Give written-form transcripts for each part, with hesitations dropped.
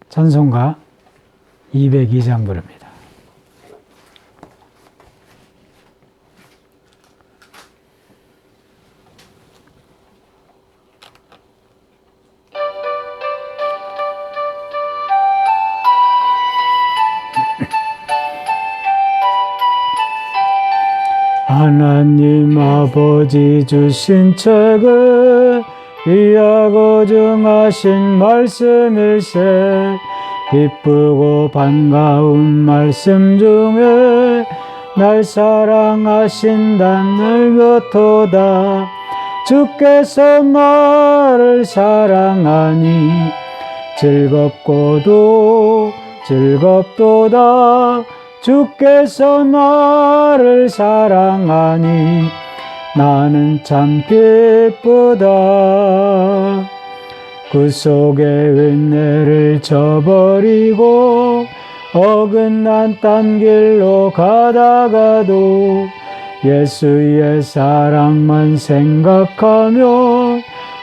찬송가 202장 부릅니다. 하나님 아버지 주신 책은 귀하고 중하신 말씀일세. 기쁘고 반가운 말씀 중에 날 사랑하신단 알겠도다. 주께서 나를 사랑하니 즐겁고도 즐겁도다. 주께서 나를 사랑하니 나는 참 기쁘다. 그 속에 은혜를 저버리고 어긋난 딴 길로 가다가도 예수의 사랑만 생각하면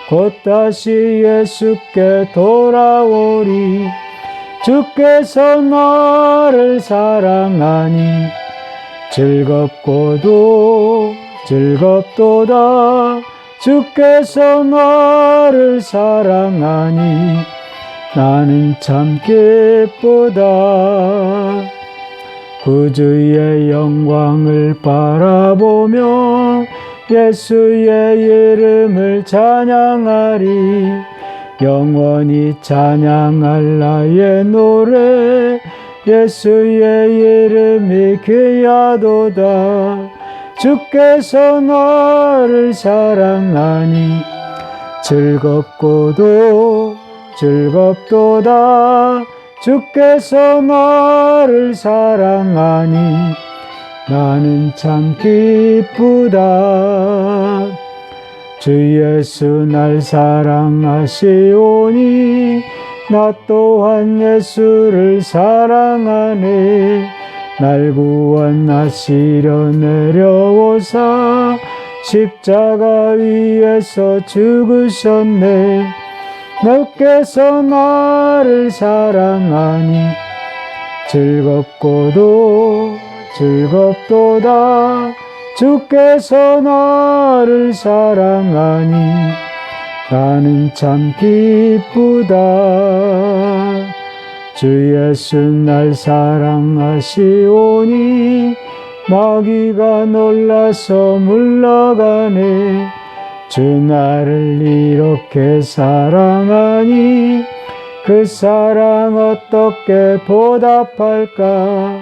곧 다시 예수께 돌아오리. 주께서 나를 사랑하니 즐겁고도 즐겁도다. 주께서 나를 사랑하니 나는 참 기쁘다. 구주의 영광을 바라보며 예수의 이름을 찬양하리. 영원히 찬양할 나의 노래 예수의 이름이 귀하도다. 주께서 나를 사랑하니 즐겁고도 즐겁도다. 주께서 나를 사랑하니 나는 참 기쁘다. 주 예수 날 사랑하시오니 나 또한 예수를 사랑하네. 날 구원하시려 내려오사 십자가 위에서 죽으셨네. 너께서 나를 사랑하니 즐겁고도 즐겁도다. 주께서 나를 사랑하니 나는 참 기쁘다. 주 예수 날 사랑하시오니 마귀가 놀라서 물러가네. 주 나를 이렇게 사랑하니 그 사랑 어떻게 보답할까.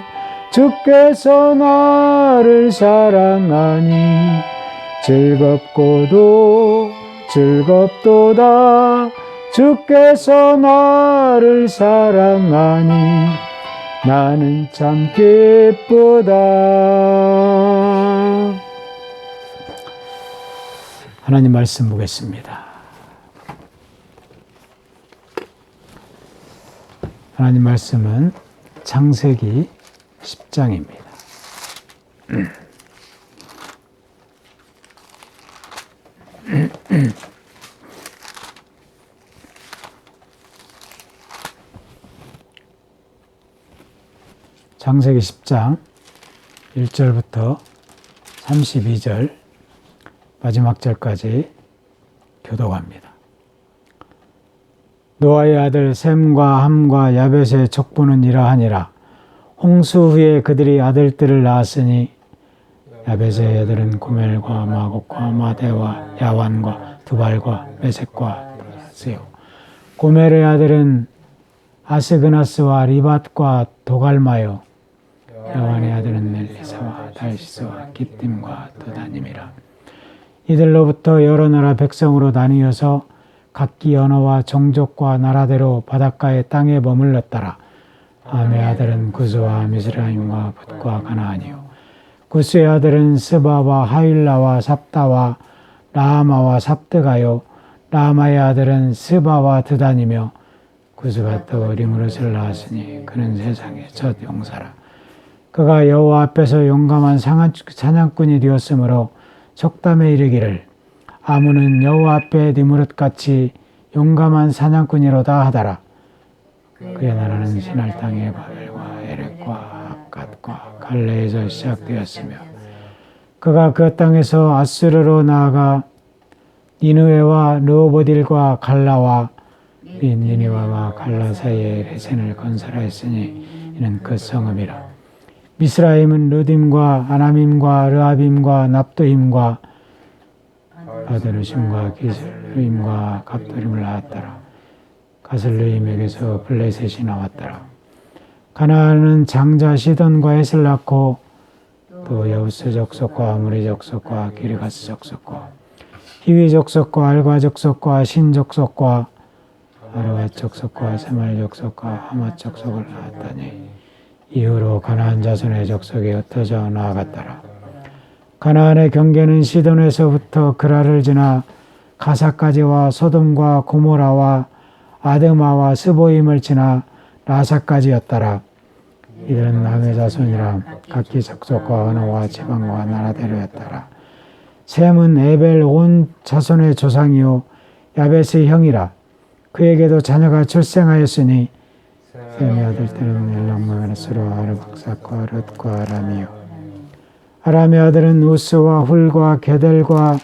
주께서 나를 사랑하니 즐겁고도 즐겁도다. 주께서 나를 사랑하니 나는 참 기쁘다. 하나님 말씀 보겠습니다. 하나님 말씀은 창세기 10장입니다. 창세기 10장 1절부터 32절 마지막 절까지 교독합니다. 노아의 아들 셈과 함과 야벳의 족보는 이러하니라. 홍수 후에 그들이 아들들을 낳았으니 야벳의 아들은 고멜과 마곡과 마대와 야완과 두발과 메섹과 브라스요. 고멜의 아들은 아스그나스와 리밧과 도갈마요. 야완의 아들은 멜리사와 달시스와 kittim과 도다님이라. 이들로부터 여러 나라 백성으로 나뉘어서 각기 언어와 종족과 나라대로 바닷가의 땅에 머물렀더라. 함의 아들은 구스와 미스라임과 붓과 가나안이요. 구스의 아들은 스바와 하일라와 삽다와 라마와 삽드가요. 라마의 아들은 스바와 드단이며 구스가 또 리므롯을 낳았으니 그는 세상의 첫 용사라. 그가 여호와 앞에서 용감한 사냥꾼이 되었으므로 속담에 이르기를 아문은 여호와 앞에 니므롯같이 용감한 사냥꾼이로다 하더라. 그의 나라는 신할 땅의 바벨과 에렉과 아갓과 갈레에서 시작되었으며 그가 그 땅에서 아수르로 나아가 니느웨와 르호보딜과 갈라와 니느웨와 갈라 사이에 레센을 건설하였으니 이는 그 성읍이라. 미스라임은 르딤과 아남임과 르압임과 납도임과 아드르심과 기슬르임과 갑도림을 낳았더라. 가슬르임에게서 블레셋이 나왔더라. 가나안은 장자 시돈과 헷을 낳고 또 여우스 족속과 아무리 족속과 기르가스 족속과 히위 족속과 알과 족속과 신 족속과 아르와 족속과 세말 족속과 하맛 족속을 낳았다니 이후로 가나안 자손의 족속이 흩어져 나아갔더라. 가나안의 경계는 시돈에서부터 그라를 지나 가사까지와 소돔과 고모라와 아드마와 스보임을 지나 라사까지였더라. 이들은 남의 자손이라 각기 족속과 언어와 지방과 나라대로였더라. 셈은 에벨 온 자손의 조상이요 야벳의 형이라. 그에게도 자녀가 출생하였으니 셈의 아들들은 엘람과 스로 아르박삭과 룻과 아람이요. 아람의 아들은 우스와 훌과 게델과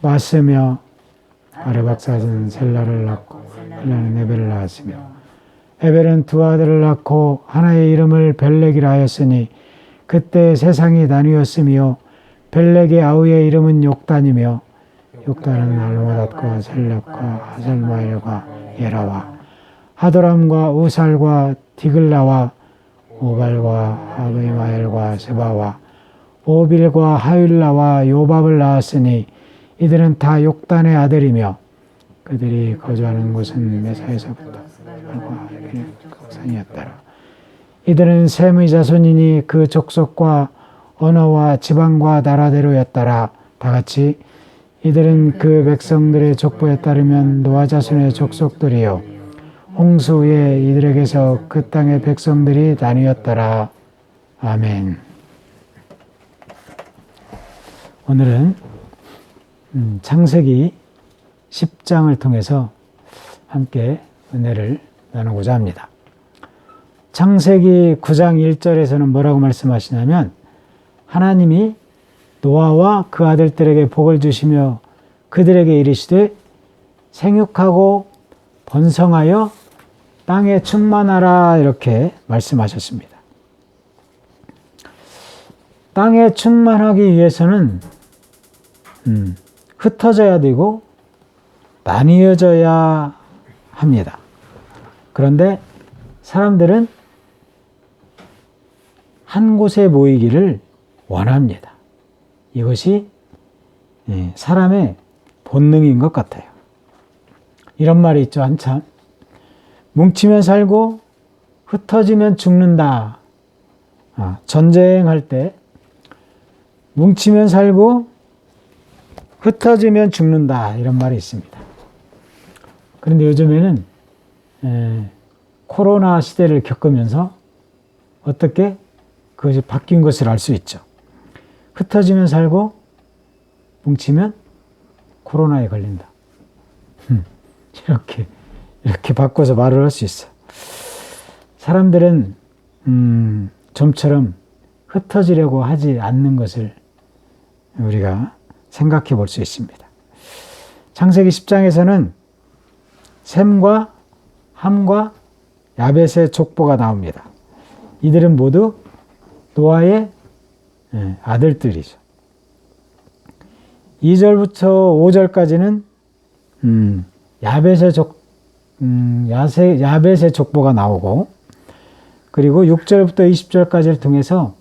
마스며 아르박삭은 셀라를 낳고 셀라는 에벨을 낳았으며 에벨은 두 아들을 낳고 하나의 이름을 벨렉이라 하였으니 그때 세상이 나뉘었으며 벨렉의 아우의 이름은 욕단이며 욕단은 알모닷과 셀렉과 하설마엘과 예라와 하도람과 우살과 디글라와 오발과 아비마엘과 스바와 오빌과 하윌라와 요밥을 낳았으니 이들은 다 욕단의 아들이며 그들이 거주하는 곳은 메사에서부터 산이었더라. 이들은 셈의 자손이니 그 족속과 언어와 지방과 나라대로였더라. 다같이 이들은 그 백성들의 족보에 따르면 노아 자손의 족속들이요 홍수 후에 이들에게서 그 땅의 백성들이 나뉘었더라. 아멘. 오늘은 창세기 10장을 통해서 함께 은혜를 나누고자 합니다. 창세기 9장 1절에서는 뭐라고 말씀하시냐면 하나님이 노아와 그 아들들에게 복을 주시며 그들에게 이르시되 생육하고 번성하여 땅에 충만하라 이렇게 말씀하셨습니다. 땅에 충만하기 위해서는 흩어져야 되고 나뉘어져야 합니다. 그런데 사람들은 한 곳에 모이기를 원합니다. 이것이 사람의 본능인 것 같아요. 이런 말이 있죠, 한참. 뭉치면 살고 흩어지면 죽는다. 전쟁할 때 뭉치면 살고 흩어지면 죽는다. 이런 말이 있습니다. 그런데 요즘에는 코로나 시대를 겪으면서 어떻게 그것이 바뀐 것을 알 수 있죠. 흩어지면 살고 뭉치면 코로나에 걸린다. 이렇게 바꿔서 말을 할 수 있어. 사람들은 좀처럼 흩어지려고 하지 않는 것을 우리가 생각해 볼 수 있습니다. 창세기 10장에서는 셈과 함과 야벳의 족보가 나옵니다. 이들은 모두 노아의 아들들이죠. 2절부터 5절까지는 야벳의 족보가 나오고 그리고 6절부터 20절까지를 통해서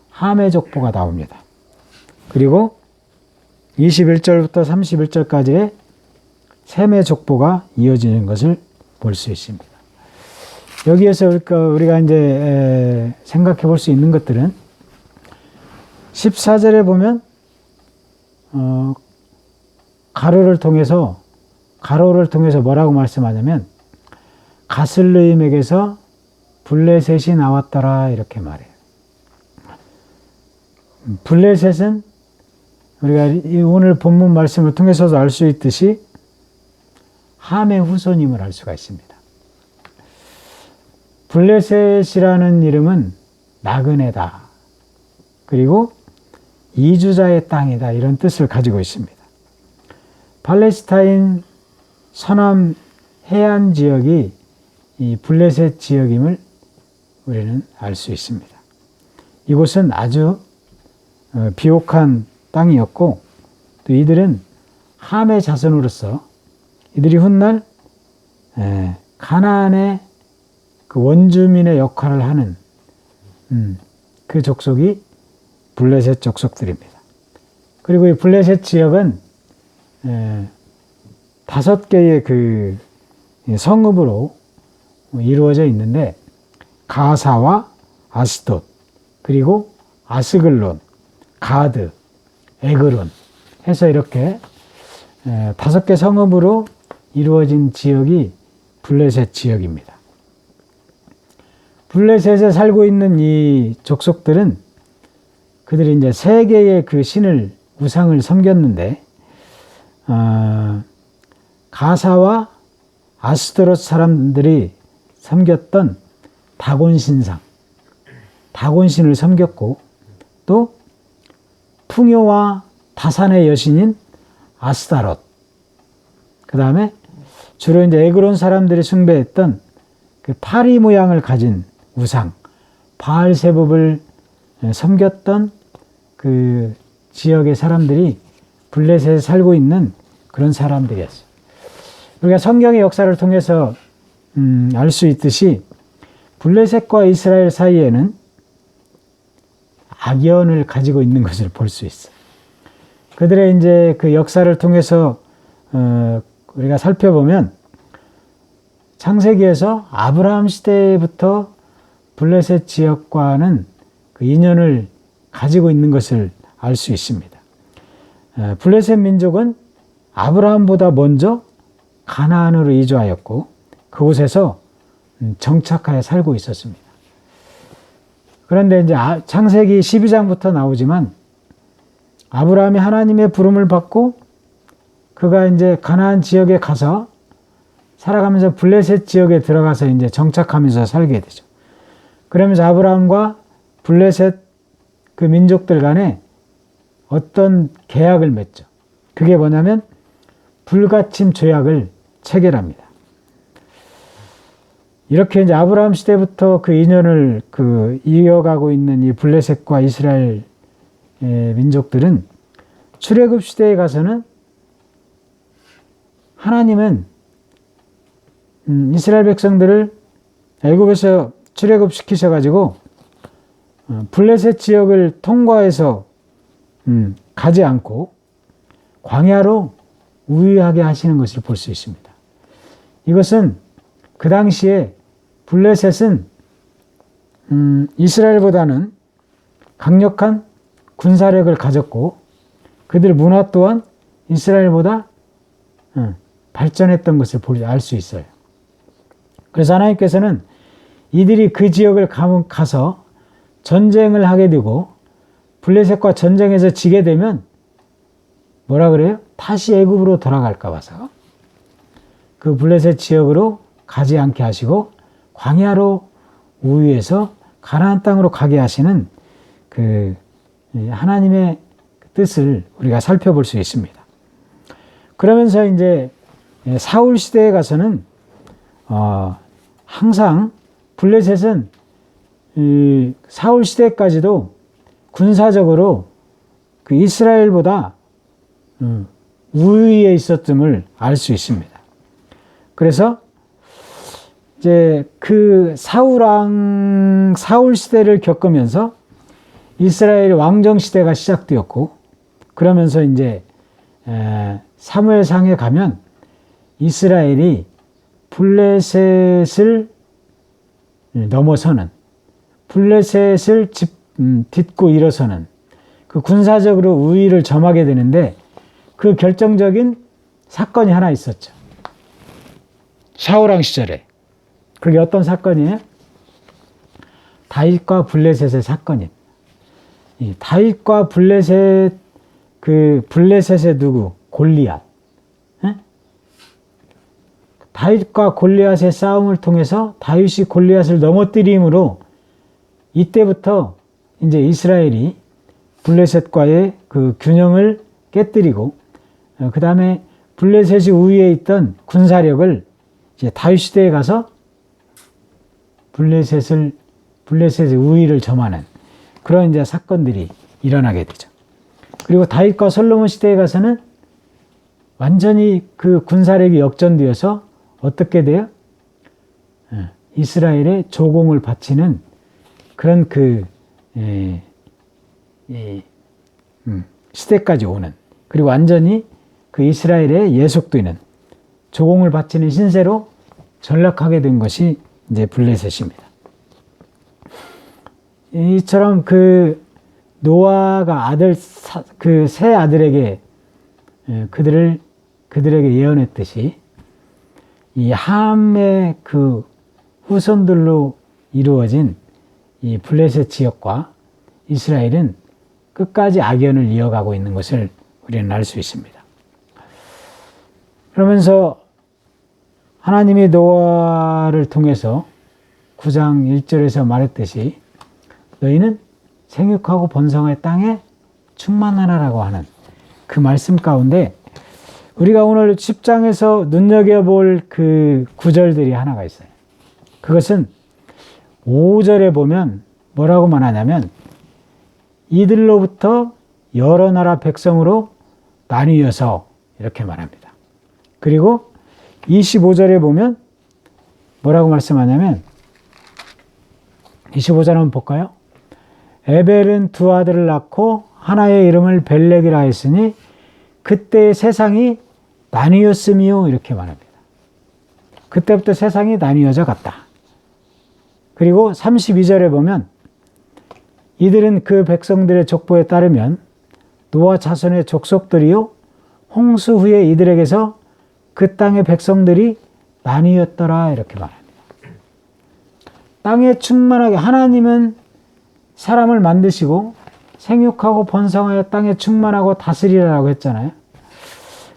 함의 족보가 나옵니다. 그리고 21절부터 31절까지의 셈의 족보가 이어지는 것을 볼 수 있습니다. 여기에서 우리가 이제 생각해 볼 수 있는 것들은 14절에 보면 가로를 통해서 뭐라고 말씀하냐면 가슬르임에게서 블레셋이 나왔더라 이렇게 말해요. 블레셋은 우리가 오늘 본문 말씀을 통해서도 알 수 있듯이 함의 후손임을 알 수가 있습니다. 블레셋이라는 이름은 나그네다. 그리고 이주자의 땅이다. 이런 뜻을 가지고 있습니다. 팔레스타인 서남 해안 지역이 이 블레셋 지역임을 우리는 알 수 있습니다. 이곳은 아주 비옥한 땅이었고 또 이들은 함의 자손으로서 이들이 훗날 가나안의 그 원주민의 역할을 하는 그 족속이 블레셋 족속들입니다. 그리고 이 블레셋 지역은 5개의 그 성읍으로 이루어져 있는데 가사와 아스돗, 그리고 아스글론, 가드, 에그론 해서 이렇게 5개 성읍으로 이루어진 지역이 블레셋 지역입니다. 블레셋에 살고 있는 이 족속들은 그들이 이제 3개의 그 신을, 우상을 섬겼는데, 가사와 아스도롯 사람들이 섬겼던 다곤신상, 다곤신을 섬겼고, 또 풍요와 다산의 여신인 아스타롯, 그 다음에 주로 이제 에그론 사람들이 숭배했던 그 파리 모양을 가진 우상, 바알세붑을 섬겼던 그 지역의 사람들이 블레셋에 살고 있는 그런 사람들이었어요. 우리가 성경의 역사를 통해서 알 수 있듯이 블레셋과 이스라엘 사이에는 악연을 가지고 있는 것을 볼 수 있어요. 그들의 이제 그 역사를 통해서 우리가 살펴보면 창세기에서 아브라함 시대부터 블레셋 지역과는 그 인연을 가지고 있는 것을 알 수 있습니다. 블레셋 민족은 아브라함보다 먼저 가나안으로 이주하였고 그곳에서 정착하여 살고 있었습니다. 그런데 이제 창세기 12장부터 나오지만 아브라함이 하나님의 부름을 받고 그가 이제 가나안 지역에 가서 살아가면서 블레셋 지역에 들어가서 이제 정착하면서 살게 되죠. 그러면서 아브라함과 블레셋 그 민족들 간에 어떤 계약을 맺죠. 그게 뭐냐면 불가침 조약을 체결합니다. 이렇게 이제 아브라함 시대부터 그 인연을 이어가고 있는 이 블레셋과 이스라엘 민족들은 출애굽 시대에 가서는 하나님은 이스라엘 백성들을 애굽에서 출애굽시키셔가지고 블레셋 지역을 통과해서 가지 않고 광야로 우회하게 하시는 것을 볼 수 있습니다. 이것은 그 당시에 블레셋은 이스라엘보다는 강력한 군사력을 가졌고 그들 문화 또한 이스라엘보다 발전했던 것을 알 수 있어요. 그래서 하나님께서는 이들이 그 지역을 가서 전쟁을 하게 되고 블레셋과 전쟁에서 지게 되면 뭐라 그래요? 다시 애굽으로 돌아갈까 봐서 그 블레셋 지역으로 가지 않게 하시고 광야로 우회해서 가나안 땅으로 가게 하시는 그 하나님의 뜻을 우리가 살펴볼 수 있습니다. 그러면서 이제 사울 시대에 가서는 항상 블레셋은 사울 시대까지도 군사적으로 그 이스라엘보다 우위에 있었음을 알 수 있습니다. 그래서 이제 그 사울 시대를 겪으면서 이스라엘 왕정 시대가 시작되었고 그러면서 이제 사무엘상에 가면 이스라엘이 블레셋을 넘어서는 블레셋을 딛고 일어서는 그 군사적으로 우위를 점하게 되는데 그 결정적인 사건이 하나 있었죠. 샤울왕 시절에. 그게 어떤 사건이에요? 다윗과 블레셋의 사건입니다. 이 다윗과 블레셋의 누구? 골리앗. 다윗과 골리앗의 싸움을 통해서 다윗이 골리앗을 넘어뜨림으로 이때부터 이제 이스라엘이 블레셋과의 그 균형을 깨뜨리고 그 다음에 블레셋이 우위에 있던 군사력을 이제 다윗 시대에 가서 블레셋의 우위를 점하는 그런 이제 사건들이 일어나게 되죠. 그리고 다윗과 솔로몬 시대에 가서는 완전히 그 군사력이 역전되어서 어떻게 돼요? 이스라엘의 조공을 바치는 그런 그 시대까지 오는, 그리고 완전히 그 이스라엘의 예속되는 조공을 바치는 신세로 전락하게 된 것이 이제 블레셋입니다. 이처럼 그 노아가 그 세 아들에게 그들에게 예언했듯이 이 함의 그 후손들로 이루어진 이 블레셋 지역과 이스라엘은 끝까지 악연을 이어가고 있는 것을 우리는 알 수 있습니다. 그러면서 하나님이 노아를 통해서 9장 1절에서 말했듯이 너희는 생육하고 번성의 땅에 충만하라고 하는 그 말씀 가운데 우리가 오늘 10장에서 눈여겨볼 그 구절들이 하나가 있어요. 그것은 5절에 보면 뭐라고 말하냐면 이들로부터 여러 나라 백성으로 나뉘어서 이렇게 말합니다. 그리고 25절에 보면 뭐라고 말씀하냐면 25절 한번 볼까요? 에벨은 두 아들을 낳고 하나의 이름을 벨렉이라 했으니 그때 세상이 나뉘었으며 이렇게 말합니다. 그때부터 세상이 나뉘어져 갔다. 그리고 32절에 보면 이들은 그 백성들의 족보에 따르면 노아 자손의 족속들이요 홍수 후에 이들에게서 그 땅의 백성들이 나뉘었더라 이렇게 말합니다. 땅에 충만하게 하나님은 사람을 만드시고 생육하고 번성하여 땅에 충만하고 다스리라고 했잖아요.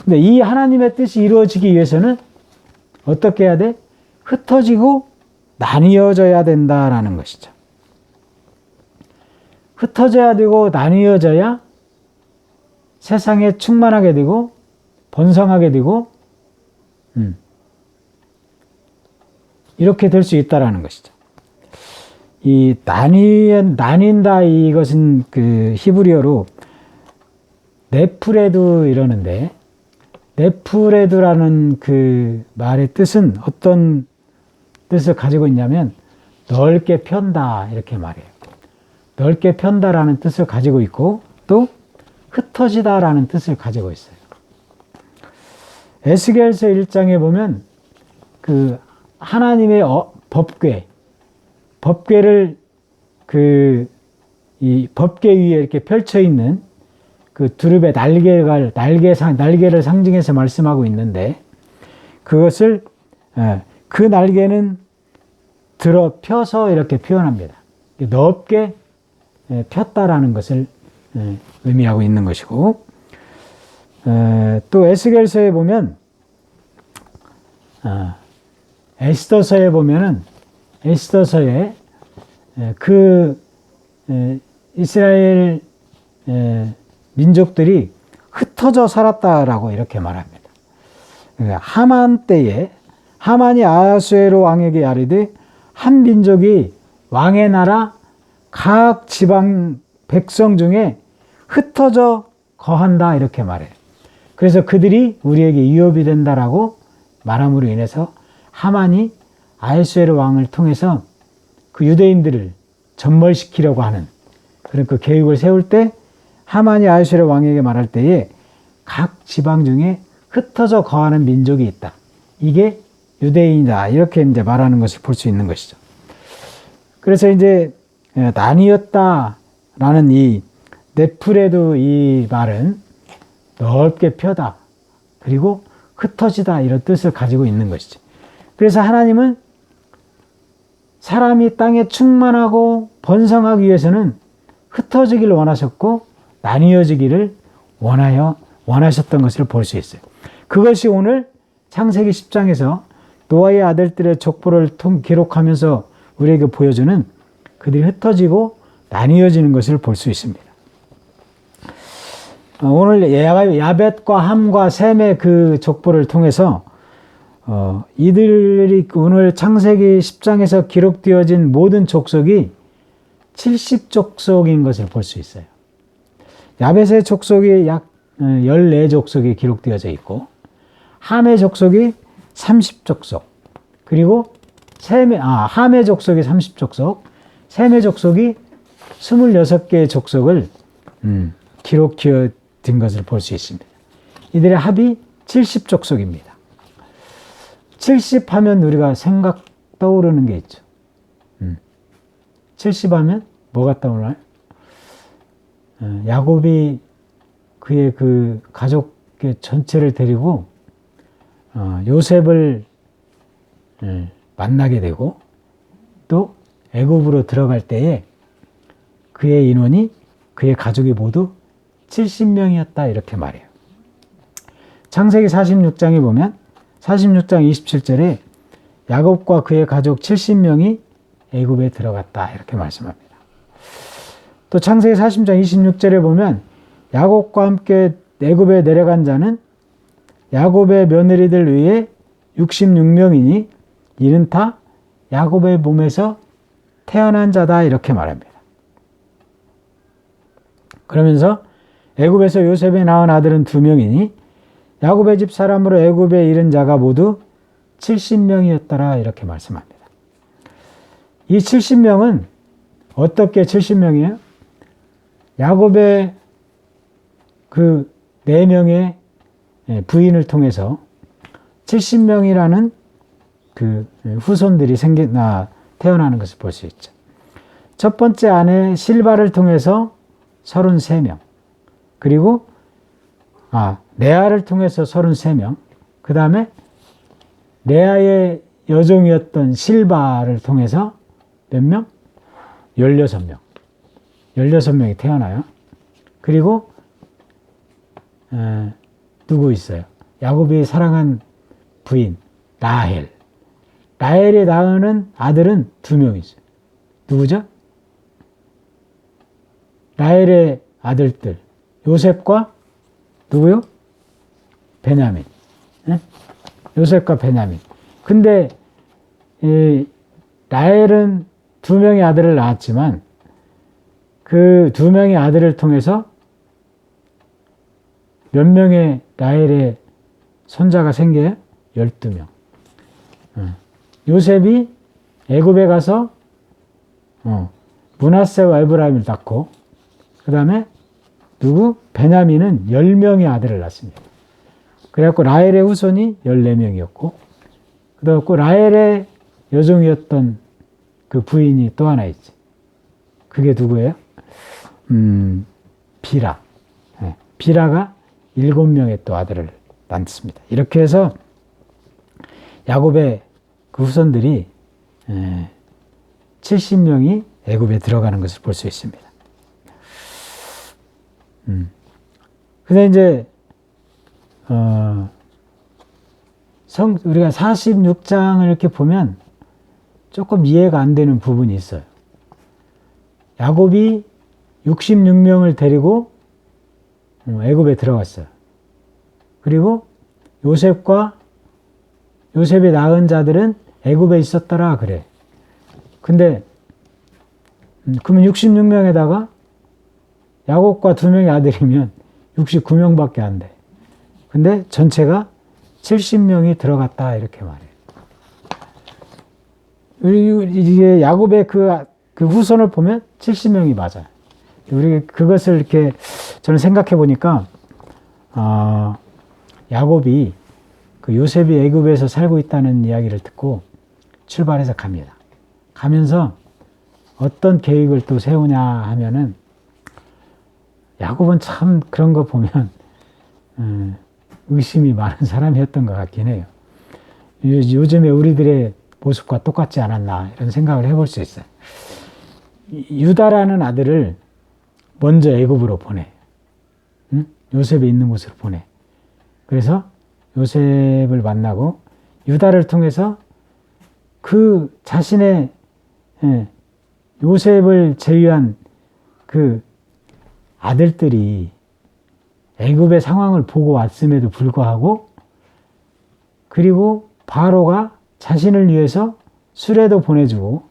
근데 이 하나님의 뜻이 이루어지기 위해서는 어떻게 해야 돼? 흩어지고 나뉘어져야 된다라는 것이죠. 흩어져야 되고 나뉘어져야 세상에 충만하게 되고 번성하게 되고 이렇게 될 수 있다라는 것이죠. 이 나뉜다 이것은 그 히브리어로 네프레드 이러는데 네프레드라는 그 말의 뜻은 어떤 뜻을 가지고 있냐면 넓게 편다 이렇게 말해요. 넓게 편다라는 뜻을 가지고 있고 또 흩어지다라는 뜻을 가지고 있어요. 에스겔서 1장에 보면 그 하나님의 법궤를 이 법궤 위에 이렇게 펼쳐 있는 그 두릅의 날개를 상징해서 말씀하고 있는데 그것을 그 날개는 들어 펴서 이렇게 표현합니다. 넓게 폈다라는 것을 의미하고 있는 것이고 또 에스겔서에 보면 에스더서에 보면은 에스더서에 그 이스라엘 민족들이 흩어져 살았다라고 이렇게 말합니다. 하만 때에 하만이 아하수에로 왕에게 아뢰되 한 민족이 왕의 나라 각 지방 백성 중에 흩어져 거한다 이렇게 말해요. 그래서 그들이 우리에게 위협이 된다라고 말함으로 인해서 하만이 아하수에로 왕을 통해서 그 유대인들을 전멸시키려고 하는 그런 그 계획을 세울 때 하만이 아하수에로 왕에게 말할 때에 각 지방 중에 흩어져 거하는 민족이 있다. 이게 유대인이다. 이렇게 이제 말하는 것을 볼 수 있는 것이죠. 그래서 이제 나뉘었다라는 이 네프레드 이 말은 넓게 펴다 그리고 흩어지다 이런 뜻을 가지고 있는 것이죠. 그래서 하나님은 사람이 땅에 충만하고 번성하기 위해서는 흩어지기를 원하셨고 나뉘어지기를 원하셨던 것을 볼 수 있어요. 그것이 오늘 창세기 10장에서 노아의 아들들의 족보를 기록하면서 우리에게 보여주는 그들이 흩어지고 나뉘어지는 것을 볼 수 있습니다. 오늘 야벳과 함과 셈의 그 족보를 통해서 이들이 오늘 창세기 10장에서 기록되어진 모든 족속이 70족속인 것을 볼 수 있어요. 야벳의 족속이 약 14족속이 기록되어져 있고 함의 족속이 30족속, 그리고 함의 족속이 30족속, 셈의 족속이 26개의 족속을 기록되어진 것을 볼 수 있습니다. 이들의 합이 70족속입니다. 70 하면 우리가 떠오르는 게 있죠. 70 하면 뭐가 떠오르나요? 야곱이 그의 그 가족의 전체를 데리고 요셉을 만나게 되고 또 애굽으로 들어갈 때에 그의 인원이 그의 가족이 모두 70명이었다 이렇게 말해요. 창세기 46장에 보면 46장 27절에 야곱과 그의 가족 70명이 애굽에 들어갔다 이렇게 말씀합니다. 또 창세기 40장 26절에 보면 야곱과 함께 애굽에 내려간 자는 야곱의 며느리들 외에 66명이니 이는 다 야곱의 몸에서 태어난 자다 이렇게 말합니다. 그러면서 애굽에서 요셉이 낳은 아들은 2명이니 야곱의 집 사람으로 애굽에 이른 자가 모두 70명이었더라 이렇게 말씀합니다. 이 70명은 어떻게 70명이에요? 야곱의 그 4명의 부인을 통해서 70명이라는 그 후손들이 태어나는 것을 볼 수 있죠. 첫 번째 아내 실바를 통해서 33명, 그리고 레아를 통해서 33명, 그 다음에 레아의 여종이었던 실바를 통해서 몇 명? 16명. 16명이 태어나요. 그리고 누구 있어요? 야곱이 사랑한 부인 라헬. 라헬이 낳은 아들은 2명 있어요. 누구죠? 라헬의 아들들 요셉과 누구요? 베냐민. 네? 요셉과 베냐민. 근데 이 라헬은 2명의 아들을 낳았지만 그 2명의 아들을 통해서 몇 명의 라헬의 손자가 생겨요? 12명. 요셉이 애굽에 가서 므낫세와 에브라임을 낳고 그 다음에 누구? 베냐민은 10명의 아들을 낳습니다. 그래갖고 라헬의 후손이 14명이었고 그래갖고 라헬의 여종이었던 그 부인이 또 하나 있지. 그게 누구예요? 비라. 비라가 7명의 또 아들을 낳습니다. 이렇게 해서 야곱의 그 후손들이 70명이 애굽에 들어가는 것을 볼 수 있습니다. 근데 이제 우리가 46장을 이렇게 보면 조금 이해가 안 되는 부분이 있어요. 야곱이 66명을 데리고 애굽에 들어갔어요. 그리고 요셉이 낳은 자들은 애굽에 있었더라 그래. 근데 그러면 66명에다가 야곱과 2명의 아들이면 69명밖에 안 돼. 근데 전체가 70명이 들어갔다 이렇게 말해요. 이게 야곱의 그 후손을 보면 70명이 맞아요. 우리 그것을 이렇게 저는 생각해 보니까 야곱이 그 요셉이 애굽에서 살고 있다는 이야기를 듣고 출발해서 갑니다. 가면서 어떤 계획을 또 세우냐 하면은 야곱은 참 그런 거 보면 의심이 많은 사람이었던 것 같긴 해요. 요즘에 우리들의 모습과 똑같지 않았나 이런 생각을 해볼 수 있어요. 유다라는 아들을 먼저 애굽으로 보내. 요셉이 있는 곳으로 보내. 그래서 요셉을 만나고 유다를 통해서 그 자신의 요셉을 제외한 그 아들들이 애굽의 상황을 보고 왔음에도 불구하고, 그리고 바로가 자신을 위해서 수레도 보내주고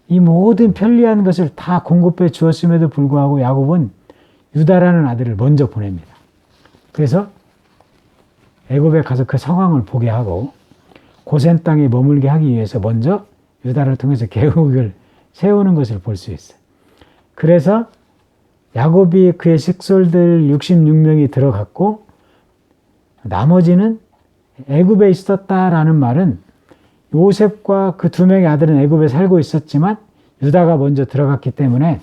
이 모든 편리한 것을 다 공급해 주었음에도 불구하고 야곱은 유다라는 아들을 먼저 보냅니다. 그래서 애굽에 가서 그 상황을 보게 하고 고센 땅에 머물게 하기 위해서 먼저 유다를 통해서 계획을 세우는 것을 볼 수 있어요. 그래서 야곱이 그의 식솔들 66명이 들어갔고 나머지는 애굽에 있었다라는 말은 요셉과 그 2명의 아들은 애굽에 살고 있었지만 유다가 먼저 들어갔기 때문에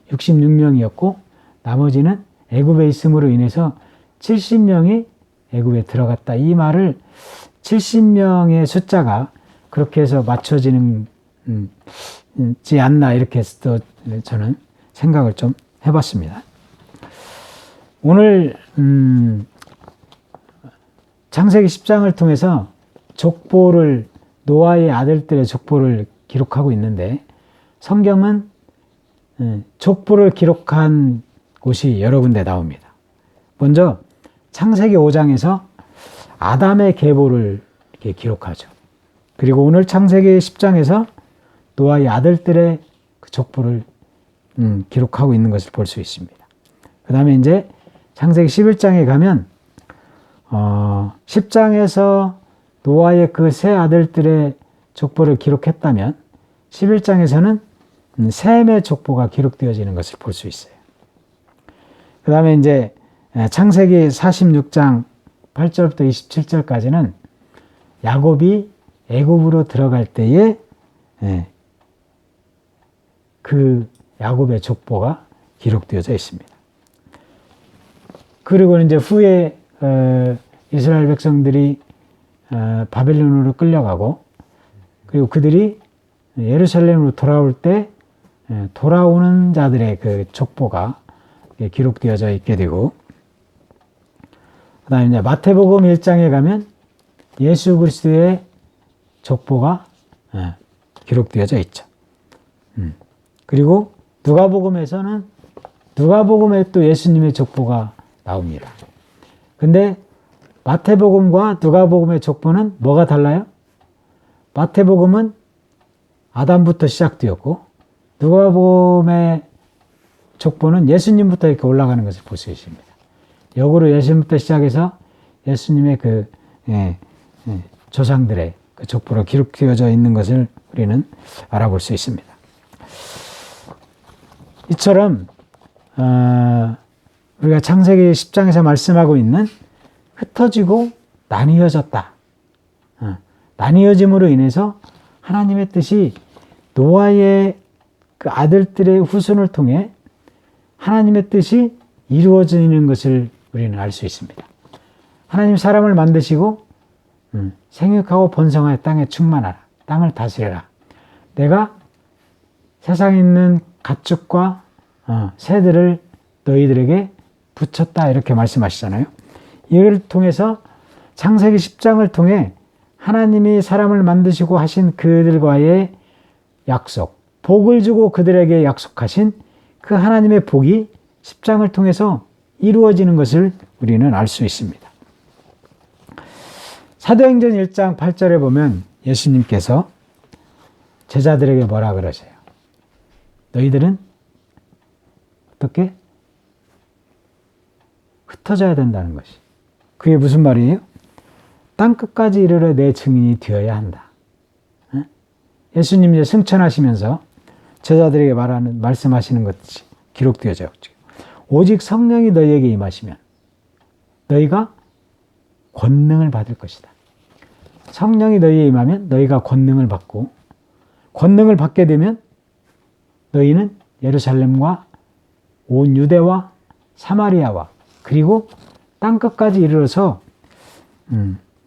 66명이었고 나머지는 애굽에 있음으로 인해서 70명이 애굽에 들어갔다. 이 말을 70명의 숫자가 그렇게 해서 맞춰지지 않나 이렇게 해서 저는 생각을 좀 해봤습니다. 오늘 창세기 10장을 통해서 족보를, 노아의 아들들의 족보를 기록하고 있는데 성경은 족보를 기록한 곳이 여러 군데 나옵니다. 먼저 창세기 5장에서 아담의 계보를 이렇게 기록하죠. 그리고 오늘 창세기 10장에서 노아의 아들들의 그 족보를 기록하고 있는 것을 볼 수 있습니다. 그 다음에 이제 창세기 11장에 가면 10장에서 노아의 그 세 아들들의 족보를 기록했다면 11장에서는 셈의 족보가 기록되어지는 것을 볼 수 있어요. 그 다음에 이제 창세기 46장 8절부터 27절까지는 야곱이 애굽으로 들어갈 때에 그 야곱의 족보가 기록되어져 있습니다. 그리고 이제 후에 이스라엘 백성들이 바벨론으로 끌려가고 그리고 그들이 예루살렘으로 돌아올 때 돌아오는 자들의 그 족보가 기록되어져 있게 되고, 그 다음에 이제 마태복음 1장에 가면 예수 그리스도의 족보가 기록되어져 있죠. 그리고 누가복음에서는 누가복음에 또 예수님의 족보가 나옵니다. 근데 마태복음과 누가복음의 족보는 뭐가 달라요? 마태복음은 아담부터 시작되었고 누가복음의 족보는 예수님부터 이렇게 올라가는 것을 볼 수 있습니다. 역으로 예수님부터 시작해서 예수님의 그 조상들의 그 족보로 기록되어져 있는 것을 우리는 알아볼 수 있습니다. 이처럼 우리가 창세기 10장에서 말씀하고 있는 흩어지고 나뉘어졌다. 나뉘어짐으로 인해서 하나님의 뜻이 노아의 그 아들들의 후손을 통해 하나님의 뜻이 이루어지는 것을 우리는 알 수 있습니다. 하나님 사람을 만드시고 생육하고 번성하여 땅에 충만하라. 땅을 다스려라. 내가 세상에 있는 가축과 새들을 너희들에게 붙였다. 이렇게 말씀하시잖아요. 이를 통해서 창세기 10장을 통해 하나님이 사람을 만드시고 하신 그들과의 약속, 복을 주고 그들에게 약속하신 그 하나님의 복이 10장을 통해서 이루어지는 것을 우리는 알 수 있습니다. 사도행전 1장 8절에 보면 예수님께서 제자들에게 뭐라 그러세요? 너희들은 어떻게? 흩어져야 된다는 것이. 그게 무슨 말이에요? 땅끝까지 이르러 내 증인이 되어야 한다. 예수님이 승천하시면서 제자들에게 말씀하시는 것이 기록되어져 있죠. 오직 성령이 너희에게 임하시면 너희가 권능을 받을 것이다. 성령이 너희에 임하면 너희가 권능을 받고, 권능을 받게 되면 너희는 예루살렘과 온 유대와 사마리아와 그리고 땅끝까지 이르러서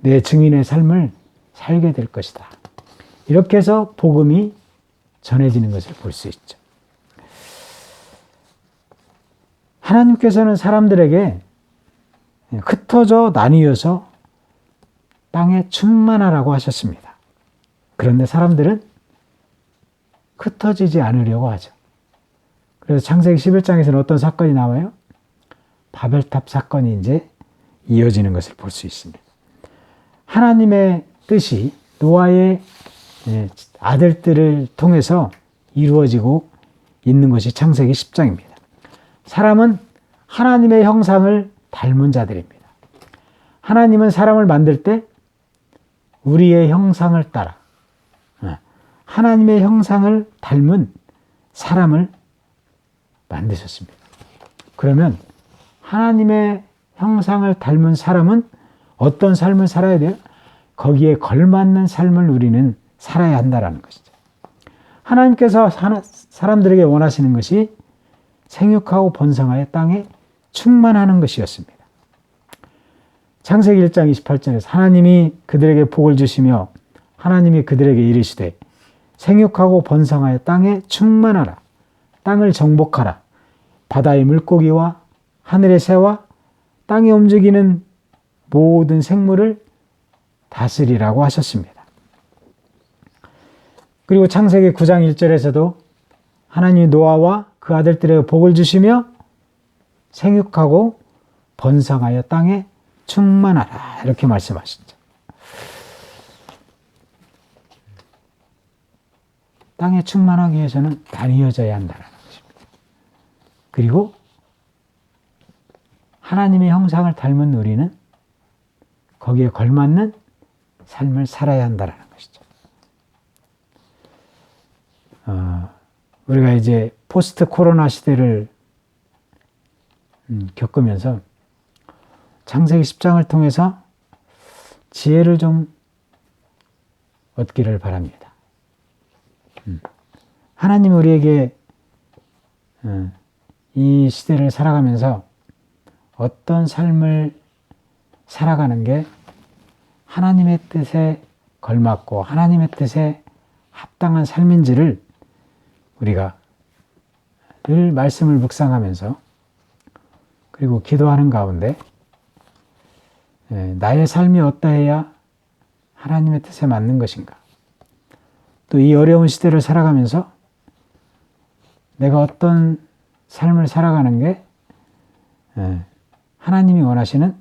내 증인의 삶을 살게 될 것이다. 이렇게 해서 복음이 전해지는 것을 볼 수 있죠. 하나님께서는 사람들에게 흩어져 나뉘어서 땅에 충만하라고 하셨습니다. 그런데 사람들은 흩어지지 않으려고 하죠. 그래서 창세기 11장에서는 어떤 사건이 나와요? 바벨탑 사건이 이제 이어지는 것을 볼 수 있습니다. 하나님의 뜻이 노아의 아들들을 통해서 이루어지고 있는 것이 창세기 10장입니다. 사람은 하나님의 형상을 닮은 자들입니다. 하나님은 사람을 만들 때 우리의 형상을 따라 하나님의 형상을 닮은 사람을 만드셨습니다. 그러면 하나님의 형상을 닮은 사람은 어떤 삶을 살아야 돼요? 거기에 걸맞는 삶을 우리는 살아야 한다는 것이죠. 하나님께서 사람들에게 원하시는 것이 생육하고 번성하여 땅에 충만하는 것이었습니다. 창세기 1장 28절에서 하나님이 그들에게 복을 주시며 하나님이 그들에게 이르시되 생육하고 번성하여 땅에 충만하라. 땅을 정복하라. 바다의 물고기와 하늘의 새와 땅에 움직이는 모든 생물을 다스리라고 하셨습니다. 그리고 창세기 9장 1절에서도 하나님이 노아와 그 아들들에게 복을 주시며 생육하고 번성하여 땅에 충만하라 이렇게 말씀하셨죠. 땅에 충만하기 위해서는 나뉘어져야 한다는 것입니다. 그리고 하나님의 형상을 닮은 우리는 거기에 걸맞는 삶을 살아야 한다는 것이죠. 우리가 이제 포스트 코로나 시대를 겪으면서 창세기 10장을 통해서 지혜를 좀 얻기를 바랍니다. 하나님 우리에게 이 시대를 살아가면서 어떤 삶을 살아가는 게 하나님의 뜻에 걸맞고 하나님의 뜻에 합당한 삶인지를 우리가 늘 말씀을 묵상하면서 그리고 기도하는 가운데 나의 삶이 어떠해야 하나님의 뜻에 맞는 것인가? 또 이 어려운 시대를 살아가면서 내가 어떤 삶을 살아가는 게 하나님이 원하시는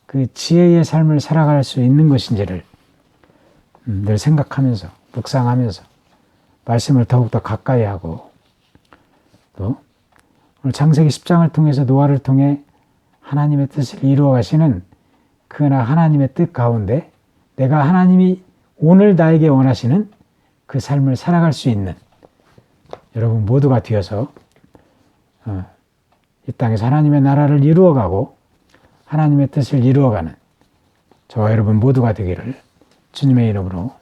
그 지혜의 삶을 살아갈 수 있는 것인지를 늘 생각하면서 묵상하면서 말씀을 더욱더 가까이 하고 또 오늘 창세기 10장을 통해서 노아를 통해 하나님의 뜻을 이루어 가시는 그나 하나님의 뜻 가운데 내가 하나님이 오늘 나에게 원하시는 그 삶을 살아갈 수 있는 여러분 모두가 되어서 이 땅에서 하나님의 나라를 이루어가고 하나님의 뜻을 이루어가는 저와 여러분 모두가 되기를 주님의 이름으로